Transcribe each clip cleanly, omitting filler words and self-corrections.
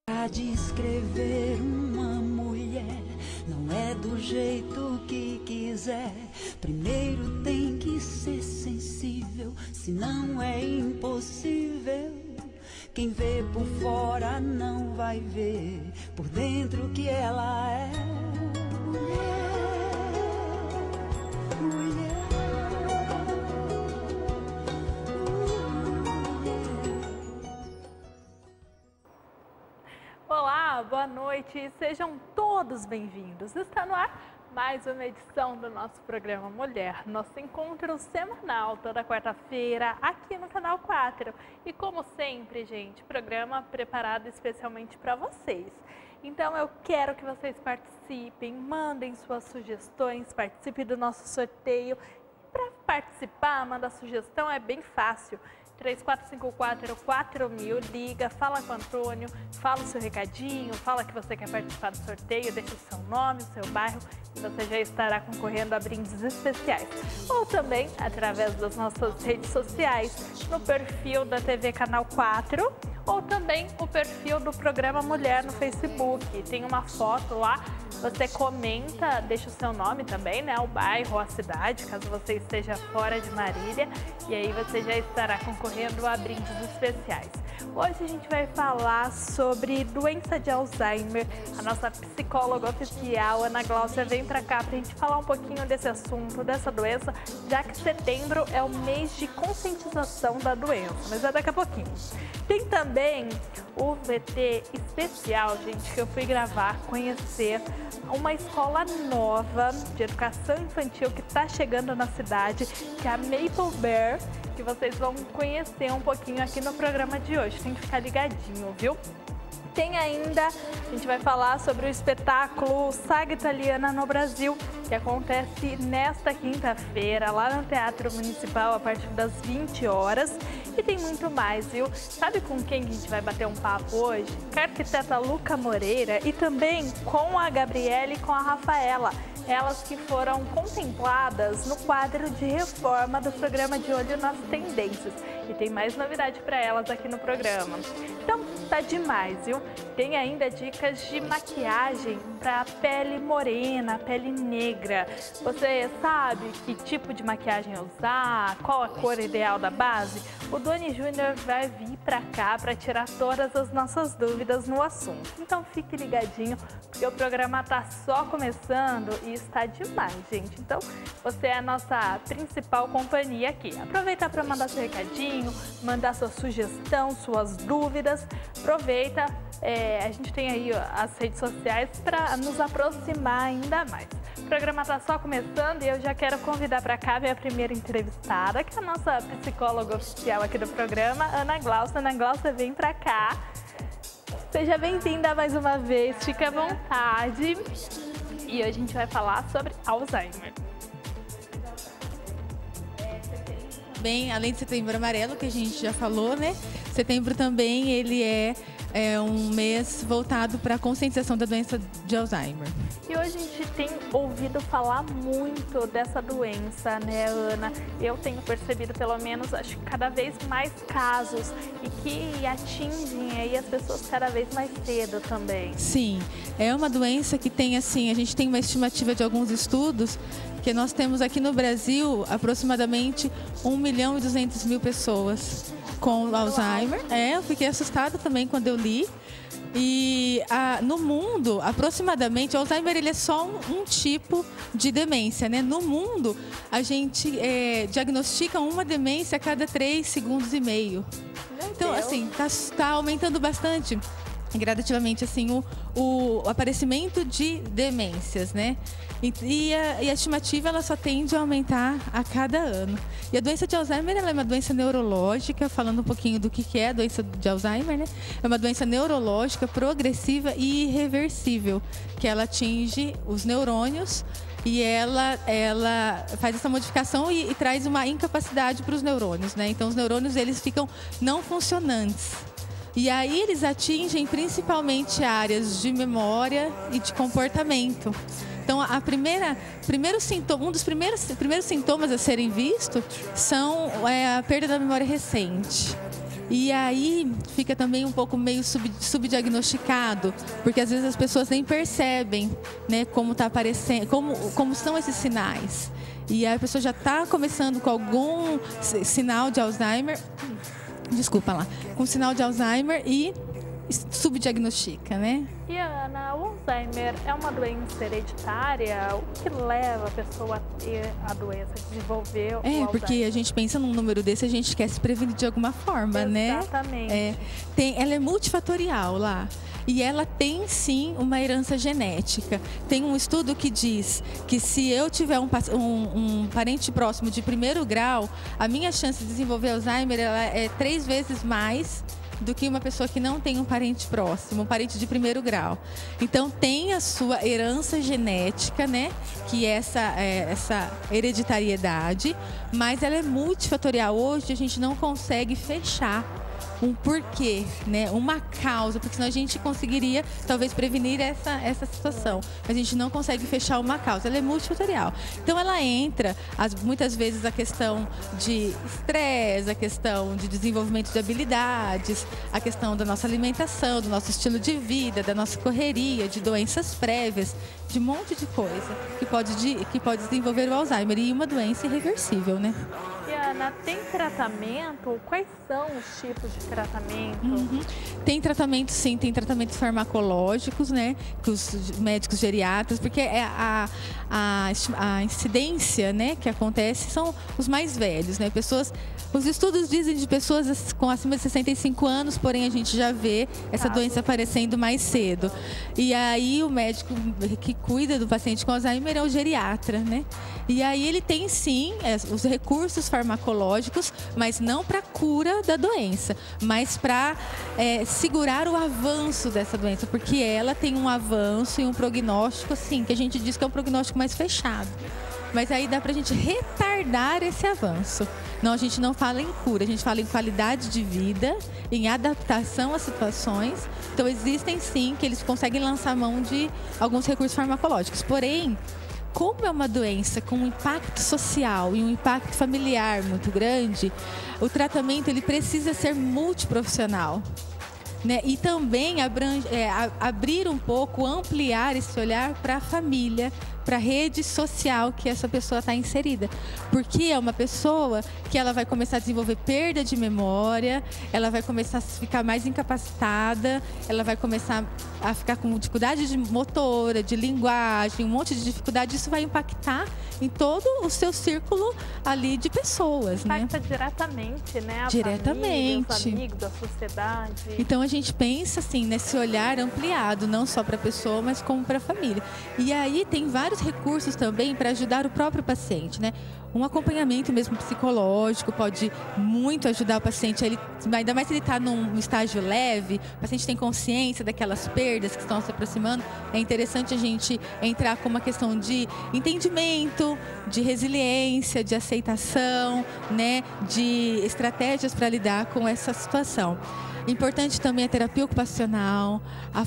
A descrever uma mulher não é do jeito que quiser. Primeiro tem que ser sensível, senão é impossível. Quem vê por fora não vai ver por dentro que ela é. Olá, boa noite, sejam todos bem-vindos. Está no ar mais uma edição do nosso programa Mulher, nosso encontro semanal toda quarta-feira aqui no Canal 4. E como sempre, gente, programa preparado especialmente para vocês. Então eu quero que vocês participem, mandem suas sugestões, participem do nosso sorteio. Para participar, mandar sugestão é bem fácil. 3454-4000, liga, fala com o Antônio, fala o seu recadinho, fala que você quer participar do sorteio, deixa o seu nome, o seu bairro e você já estará concorrendo a brindes especiais. Ou também através das nossas redes sociais, no perfil da TV Canal 4 ou também o perfil do programa Mulher no Facebook. Tem uma foto lá, você comenta, deixa o seu nome também, né? O bairro, a cidade, caso você esteja fora de Marília. E aí você já estará concorrendo a brindes especiais. Hoje a gente vai falar sobre doença de Alzheimer. A nossa psicóloga oficial, Ana Gláucia, vem para cá para a gente falar um pouquinho desse assunto, dessa doença, já que setembro é o mês de conscientização da doença, mas é daqui a pouquinho. Tem também o VT especial, gente, que eu fui gravar, conhecer uma escola nova de educação infantil que está chegando na cidade, que é a Maple Bear, que vocês vão conhecer um pouquinho aqui no programa de hoje. Tem que ficar ligadinho, viu? Tem ainda, a gente vai falar sobre o espetáculo Saga Italiana no Brasil, que acontece nesta quinta-feira, lá no Teatro Municipal, a partir das 20 horas. E tem muito mais, viu? Sabe com quem a gente vai bater um papo hoje? Com a arquiteta Luca Moreira e também com a Gabriela e com a Rafaela. Elas que foram contempladas no quadro de reforma do programa De Olho nas Tendências. E tem mais novidade para elas aqui no programa. Então, tá demais, viu? Tem ainda dicas de maquiagem para pele morena, pele negra. Você sabe que tipo de maquiagem usar, qual a cor ideal da base? O Doni Júnior vai vir para cá para tirar todas as nossas dúvidas no assunto. Então, fique ligadinho, porque o programa tá só começando e está demais, gente. Então, você é a nossa principal companhia aqui. Aproveita para mandar seu recadinho, mandar sua sugestão, suas dúvidas. Aproveita, a gente tem aí as redes sociais para nos aproximar ainda mais. O programa está só começando e eu já quero convidar para cá a minha primeira entrevistada, que é a nossa psicóloga oficial aqui do programa, Ana Gláucia. Ana Gláucia, vem para cá. Seja bem-vinda mais uma vez, fique à vontade. E hoje a gente vai falar sobre Alzheimer. Bem, além de Setembro Amarelo, que a gente já falou, né? Setembro também ele é um mês voltado para a conscientização da doença de Alzheimer. E hoje a gente tem ouvido falar muito dessa doença, né, Ana? Eu tenho percebido, pelo menos, acho que cada vez mais casos e que atingem aí as pessoas cada vez mais cedo também. Sim, é uma doença que tem, assim, a gente tem uma estimativa de alguns estudos que nós temos aqui no Brasil aproximadamente 1.200.000 pessoas com Alzheimer. Eu fiquei assustada também quando eu li. E no mundo, aproximadamente, o Alzheimer ele é só um tipo de demência, né? No mundo, a gente diagnostica uma demência a cada 3,5 segundos. Então, assim, tá aumentando bastante gradativamente assim, o aparecimento de demências, né? E a estimativa ela só tende a aumentar a cada ano. E a doença de Alzheimer ela é uma doença neurológica, falando um pouquinho do que é a doença de Alzheimer, né? É uma doença neurológica, progressiva e irreversível, que ela atinge os neurônios e ela faz essa modificação e traz uma incapacidade para os neurônios, né? Então os neurônios eles ficam não funcionantes. E aí eles atingem principalmente áreas de memória e de comportamento. Então, um dos primeiros sintomas a serem vistos são a perda da memória recente. E aí fica também um pouco meio subdiagnosticado, porque às vezes as pessoas nem percebem, né, como está aparecendo, como são esses sinais. E aí a pessoa já está começando com algum sinal de Alzheimer, com sinal de Alzheimer e subdiagnostica, né? E Ana, o Alzheimer é uma doença hereditária? O que leva a pessoa a ter a doença, a desenvolver o Alzheimer? Porque a gente pensa num número desse, a gente quer se prevenir de alguma forma, né? Exatamente. Ela é multifatorial lá. E ela tem, sim, uma herança genética. Tem um estudo que diz que se eu tiver um parente próximo de primeiro grau, a minha chance de desenvolver Alzheimer ela é 3 vezes mais do que uma pessoa que não tem um parente próximo, um parente de primeiro grau. Então, tem a sua herança genética, né? Que é essa hereditariedade, mas ela é multifatorial. Hoje, a gente não consegue fechar um porquê, né? Uma causa, porque senão a gente conseguiria talvez prevenir essa situação, mas a gente não consegue fechar uma causa, ela é multifatorial. Então ela entra, muitas vezes, a questão de estresse, a questão de desenvolvimento de habilidades, a questão da nossa alimentação, do nosso estilo de vida, da nossa correria, de doenças prévias, de um monte de coisa que pode desenvolver o Alzheimer, e uma doença irreversível, né? E Ana, tem tratamento? Quais são os tipos de tratamento? Tem tratamento, sim, tem tratamentos farmacológicos, né? Que os médicos geriatras, porque a incidência, né, que acontece são os mais velhos, né? Os estudos dizem de pessoas com acima de 65 anos, porém a gente já vê essa doença aparecendo mais cedo. E aí o médico que cuida do paciente com Alzheimer é o geriatra, né? E aí ele tem, sim, os recursos farmacológicos, mas não para cura da doença, mas para segurar o avanço dessa doença, porque ela tem um avanço e um prognóstico, assim, que a gente diz que é um prognóstico mais fechado. Mas aí dá pra gente retardar esse avanço. Não, a gente não fala em cura, a gente fala em qualidade de vida, em adaptação às situações. Então existem, sim, que eles conseguem lançar mão de alguns recursos farmacológicos. Porém, como é uma doença com um impacto social e um impacto familiar muito grande, o tratamento ele precisa ser multiprofissional, né? E também abrir um pouco, ampliar esse olhar para a família, para a rede social que essa pessoa está inserida. Porque é uma pessoa que ela vai começar a desenvolver perda de memória, ela vai começar a ficar mais incapacitada, ela vai começar a ficar com dificuldade de motora, de linguagem, um monte de dificuldade. Isso vai impactar em todo o seu círculo ali de pessoas, impacta, né? Diretamente, né? Diretamente. Família, os amigos, da sociedade. Então a gente pensa assim nesse olhar ampliado, não só para a pessoa, mas como para a família. E aí tem vários recursos também para ajudar o próprio paciente, né? Um acompanhamento mesmo psicológico pode muito ajudar o paciente. Ainda mais se ele está num estágio leve, o paciente tem consciência daquelas perdas que estão se aproximando. É interessante a gente entrar com uma questão de entendimento, de resiliência, de aceitação, né? De estratégias para lidar com essa situação. Importante também a terapia ocupacional,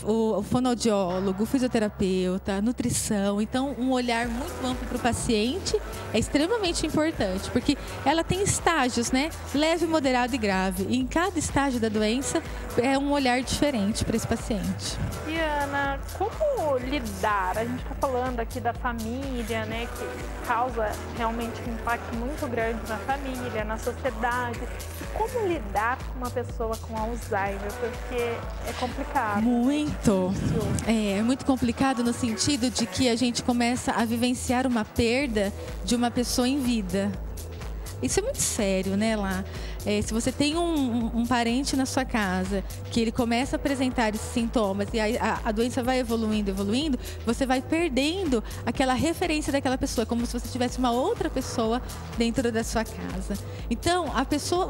o fonoaudiólogo, o fisioterapeuta, a nutrição. Então, um olhar muito amplo para o paciente é extremamente importante, porque ela tem estágios, né? Leve, moderado e grave. E em cada estágio da doença é um olhar diferente para esse paciente. E Ana, como lidar? A gente está falando aqui da família, né? Que causa realmente um impacto muito grande na família, na sociedade. E como lidar com uma pessoa com Alzheimer? Porque é complicado. Muito. É muito complicado no sentido de que a gente começa a vivenciar uma perda de uma pessoa em vida. Isso é muito sério, né, lá? Se você tem um parente na sua casa que ele começa a apresentar esses sintomas e a doença vai evoluindo, você vai perdendo aquela referência daquela pessoa, como se você tivesse uma outra pessoa dentro da sua casa. Então,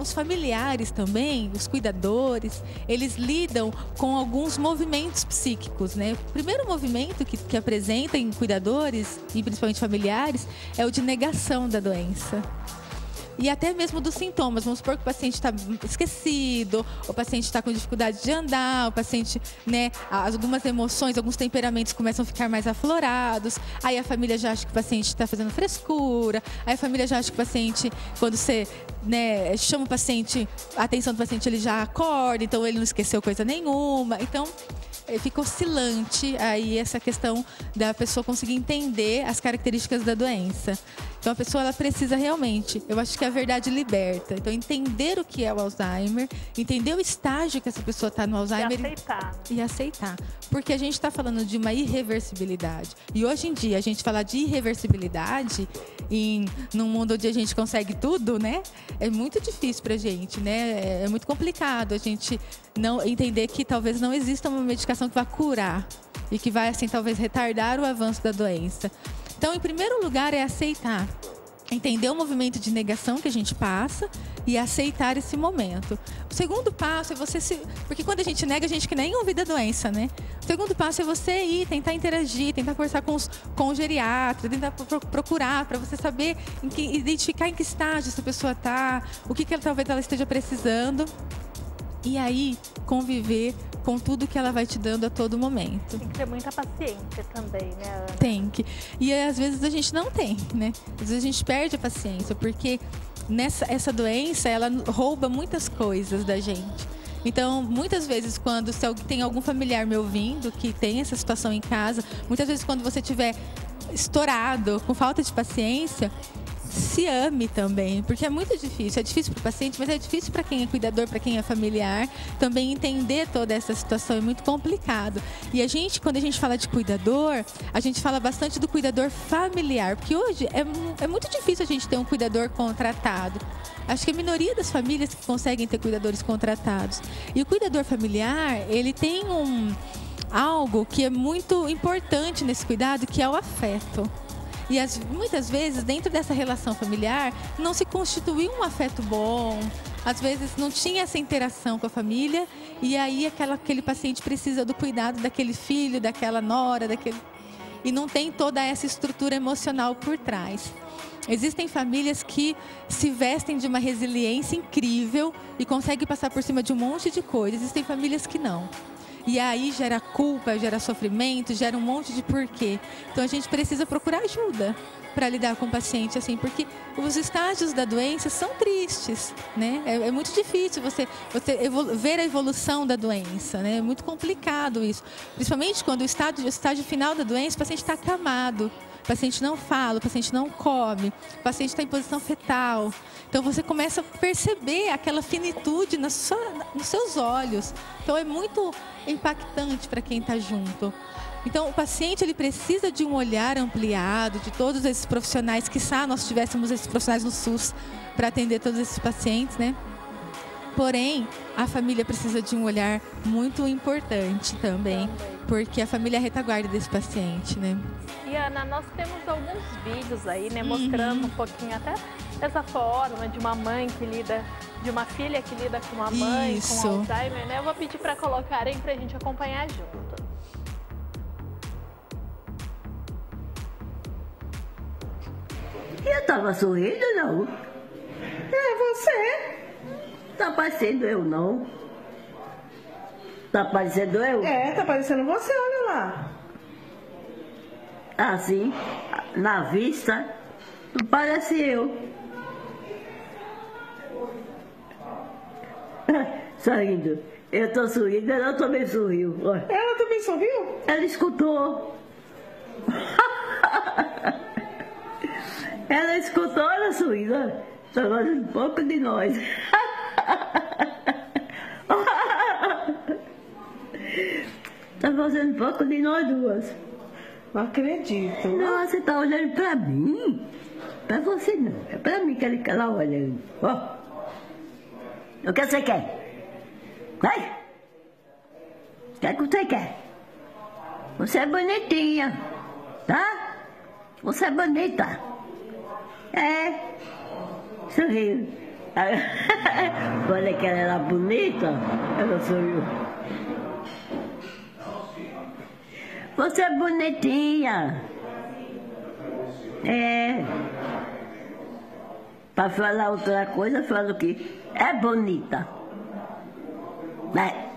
os familiares também, os cuidadores, eles lidam com alguns movimentos psíquicos, né? O primeiro movimento que apresenta em cuidadores, e principalmente familiares, é o de negação da doença. e até mesmo dos sintomas. Vamos supor que o paciente está esquecido, o paciente está com dificuldade de andar, o paciente, né, algumas emoções, alguns temperamentos começam a ficar mais aflorados, aí a família já acha que o paciente está fazendo frescura, aí a família já acha que o paciente, quando você, né, chama o paciente, a atenção do paciente, ele já acorda, então ele não esqueceu coisa nenhuma. Então, fica oscilante aí essa questão da pessoa conseguir entender as características da doença. Então, a pessoa, ela precisa realmente, eu acho que a verdade liberta. Então, entender o que é o Alzheimer, entender o estágio que essa pessoa está no Alzheimer. E aceitar. Porque a gente está falando de uma irreversibilidade. E hoje em dia, a gente falar de irreversibilidade num mundo onde a gente consegue tudo, né? É muito difícil pra gente, né? É muito complicado a gente não entender que talvez não exista uma medicação que vai curar e que vai, assim, talvez retardar o avanço da doença. Então, em primeiro lugar, é aceitar. Entender o movimento de negação que a gente passa e aceitar esse momento. O segundo passo é você Porque quando a gente nega, a gente que nem ouve da doença, né? O segundo passo é você ir, tentar interagir, tentar conversar com o geriatra, tentar procurar para você saber, identificar em que estágio essa pessoa está, o que talvez ela esteja precisando. E aí, conviver com tudo que ela vai te dando a todo momento. Tem que ter muita paciência também, né, Ana? Tem que. E às vezes a gente não tem, né? Às vezes a gente perde a paciência, porque essa doença, ela rouba muitas coisas da gente. Então, muitas vezes, quando tem algum familiar me ouvindo que tem essa situação em casa, muitas vezes quando você estiver estourado, com falta de paciência, se ame também, porque é muito difícil. É difícil para o paciente, mas é difícil para quem é cuidador, para quem é familiar. Também entender toda essa situação é muito complicado. E quando a gente fala de cuidador, a gente fala bastante do cuidador familiar, porque hoje é muito difícil a gente ter um cuidador contratado. Acho que a minoria das famílias que conseguem ter cuidadores contratados. E o cuidador familiar, ele tem algo que é muito importante nesse cuidado, que é o afeto. E muitas vezes, dentro dessa relação familiar, não se constituiu um afeto bom. Às vezes não tinha essa interação com a família. E aí aquele paciente precisa do cuidado daquele filho, daquela nora, e não tem toda essa estrutura emocional por trás. Existem famílias que se vestem de uma resiliência incrível e conseguem passar por cima de um monte de coisas. Existem famílias que não. E aí gera culpa, gera sofrimento, gera um monte de porquê. Então a gente precisa procurar ajuda para lidar com o paciente, assim, porque os estágios da doença são tristes, né? É muito difícil você ver a evolução da doença, né? É muito complicado isso. Principalmente quando o estágio final da doença, o paciente está acamado. O paciente não fala, o paciente não come, o paciente está em posição fetal. Então você começa a perceber aquela finitude nos seus olhos. Então é muito impactante para quem está junto. Então o paciente, ele precisa de um olhar ampliado de todos esses profissionais. Quiçá nós tivéssemos esses profissionais no SUS para atender todos esses pacientes, né? Porém, a família precisa de um olhar muito importante também, porque a família é a retaguarda desse paciente, né? E Ana, nós temos alguns vídeos aí, né, mostrando um pouquinho até essa forma de uma mãe que lida, de uma filha que lida com uma mãe com Alzheimer, né? Eu vou pedir para colocarem para a gente acompanhar junto. Eu tava sorrindo, não? É você. Tá parecendo eu, não? Tá parecendo eu? É, tá parecendo você, olha lá. Assim, na vista, não parece eu. Sorrindo. Eu tô sorrindo, ela também sorriu. Olha. Ela também sorriu? Ela escutou. Ela escutou, ela sorriu. Tá fazendo um pouco de nós. Tá fazendo um pouco de nós duas. Não acredito. Não, você tá olhando pra mim? Pra você não. É pra mim que ela tá olhando. Ó. O que você quer? Vai. O que você quer? Você é bonitinha. Tá? Você é bonita. É. Sorriu. Olha que ela era bonita. Ela sorriu. Você é bonitinha. É. Para falar outra coisa, falo que é bonita. Né?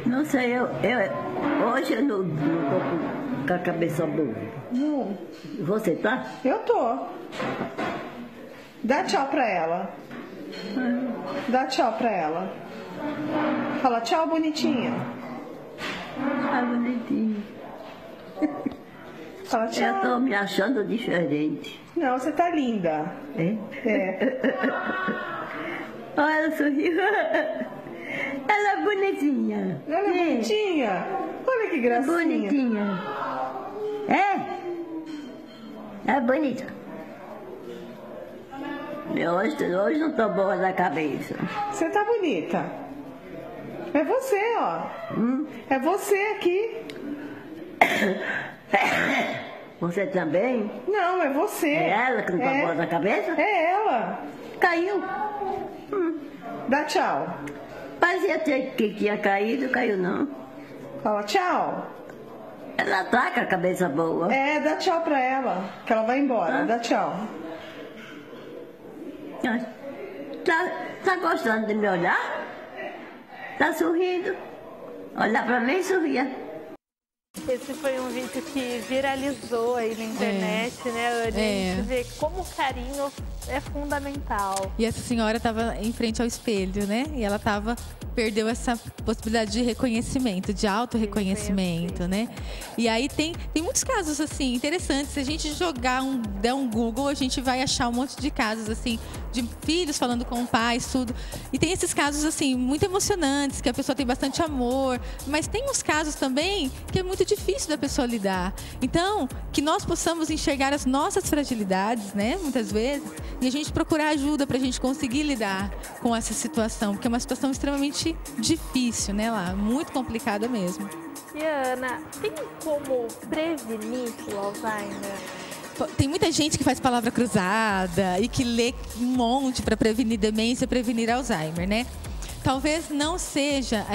Não sei, hoje eu não tô com a cabeça boa. Não. Você tá? Eu tô. Dá tchau pra ela. Dá tchau pra ela. Fala tchau, bonitinha. Ah, bonitinho. Fala tchau. Eu tô me achando diferente. Não, você tá linda. É? É. Olha, ela sorriu. Ela é bonitinha. Ela é bonitinha. Olha que gracinha. Bonitinha. É bonita. Hoje não tô boa da cabeça. Você tá bonita. É você, ó. É você aqui. Você também? Não, é você. É ela que não tá boa da cabeça? É ela. Caiu. Dá tchau. Parecia que tinha caído, caiu não. Fala tchau. Ela tá com a cabeça boa. É, dá tchau pra ela, que ela vai embora. Dá tchau. Tá gostando de me olhar? Tá sorrindo? Olhar pra mim e sorria. Esse foi um vídeo que viralizou aí na internet, né, Anne? A gente vê como o carinho é fundamental. E essa senhora estava em frente ao espelho, né? E ela perdeu essa possibilidade de reconhecimento, de auto-reconhecimento, né? E aí tem muitos casos, assim, interessantes. Se a gente der um Google, a gente vai achar um monte de casos, assim, de filhos falando com pais, tudo. E tem esses casos, assim, muito emocionantes, que a pessoa tem bastante amor. Mas tem uns casos também que é muito difícil da pessoa lidar. Então, que nós possamos enxergar as nossas fragilidades, né? Muitas vezes. E a gente procurar ajuda para a gente conseguir lidar com essa situação. Porque é uma situação extremamente difícil, né, lá? Muito complicada mesmo. E Ana, tem como prevenir o Alzheimer? Tem muita gente que faz palavra cruzada e que lê um monte para prevenir demência, prevenir Alzheimer, né? Talvez não seja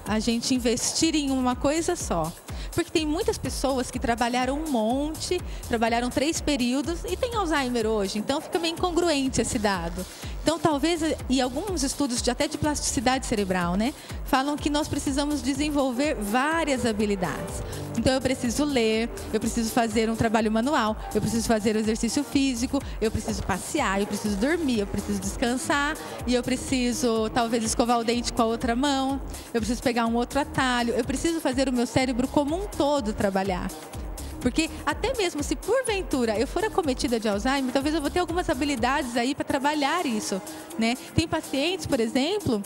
a gente investir em uma coisa só. Porque tem muitas pessoas que trabalharam um monte, trabalharam 3 períodos e tem Alzheimer hoje. Então fica meio incongruente esse dado. Então talvez, e alguns estudos até de plasticidade cerebral, né? Falam que nós precisamos desenvolver várias habilidades. Então eu preciso ler, eu preciso fazer um trabalho manual, eu preciso fazer exercício físico, eu preciso passear, eu preciso dormir, eu preciso descansar e eu preciso talvez escovar o dente com a outra mão, eu preciso pegar um outro atalho, eu preciso fazer o meu cérebro como um todo trabalhar. Porque até mesmo se porventura eu for acometida de Alzheimer, talvez eu vou ter algumas habilidades aí para trabalhar isso, né? Tem pacientes, por exemplo,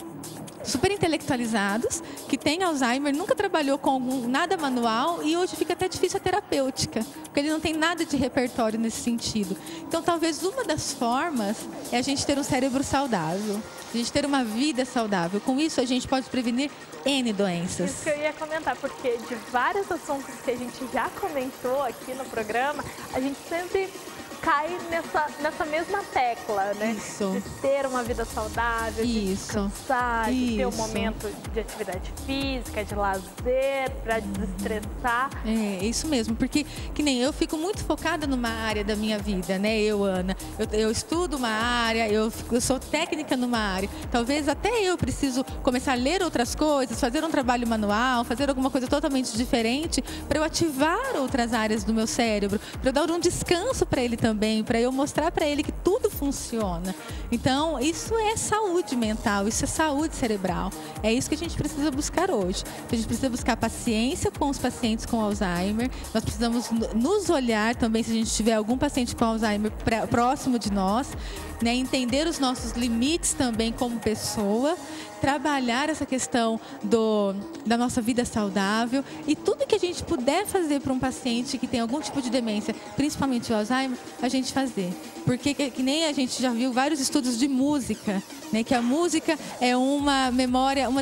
super intelectualizados, que têm Alzheimer, nunca trabalhou com nada manual e hoje fica até difícil a terapêutica, porque ele não tem nada de repertório nesse sentido. Então, talvez uma das formas é a gente ter um cérebro saudável, a gente ter uma vida saudável. Com isso, a gente pode prevenir N doenças. Isso que eu ia comentar, porque de vários assuntos que a gente já comentou aqui no programa, a gente sempre cai nessa mesma tecla, né? Isso. De ter uma vida saudável, de descansar, de ter um momento de atividade física, de lazer, para desestressar. É, isso mesmo, porque que nem eu fico muito focada numa área da minha vida, né? Ana, eu estudo uma área, eu sou técnica numa área. Talvez até eu preciso começar a ler outras coisas, fazer um trabalho manual, fazer alguma coisa totalmente diferente para eu ativar outras áreas do meu cérebro, para eu dar um descanso para ele também, para eu mostrar para ele que tudo funciona. Então, isso é saúde mental, isso é saúde cerebral. É isso que a gente precisa buscar hoje. A gente precisa buscar paciência com os pacientes com Alzheimer. Nós precisamos nos olhar também, se a gente tiver algum paciente com Alzheimer próximo de nós, né? Entender os nossos limites também como pessoa, trabalhar essa questão da nossa vida saudável e tudo que a gente puder fazer para um paciente que tem algum tipo de demência, principalmente o Alzheimer, a gente fazer. Porque que nem a gente já viu vários estudos de música, né? Que a música é uma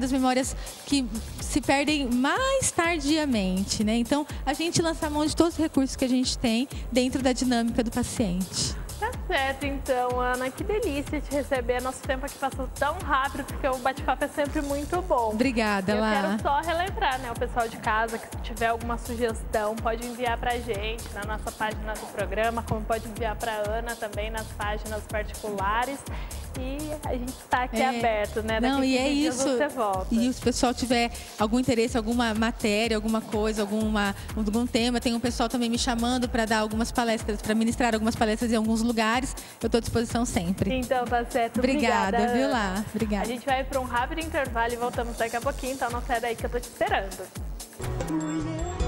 das memórias que se perdem mais tardiamente, né? Então, a gente lança a mão de todos os recursos que a gente tem dentro da dinâmica do paciente. Tá Certo, então, Ana, que delícia te receber. Nosso tempo aqui passou tão rápido, porque o bate-papo é sempre muito bom. Obrigada, Lá. Eu quero só relembrar, né, o pessoal de casa, que se tiver alguma sugestão, pode enviar pra gente na nossa página do programa, como pode enviar pra Ana também nas páginas particulares. E a gente está aqui aberto, né? Daqui Não, e é dias isso. Você volta. E se o pessoal tiver algum interesse, alguma matéria, alguma coisa, algum tema, tem um pessoal também me chamando para dar algumas palestras, para ministrar algumas palestras em alguns lugares. Eu estou à disposição sempre. Então, tá certo. Obrigada, viu, Ana. Lá? Obrigada. A gente vai para um rápido intervalo e voltamos daqui a pouquinho, então não sai daí que eu tô te esperando. Mulher.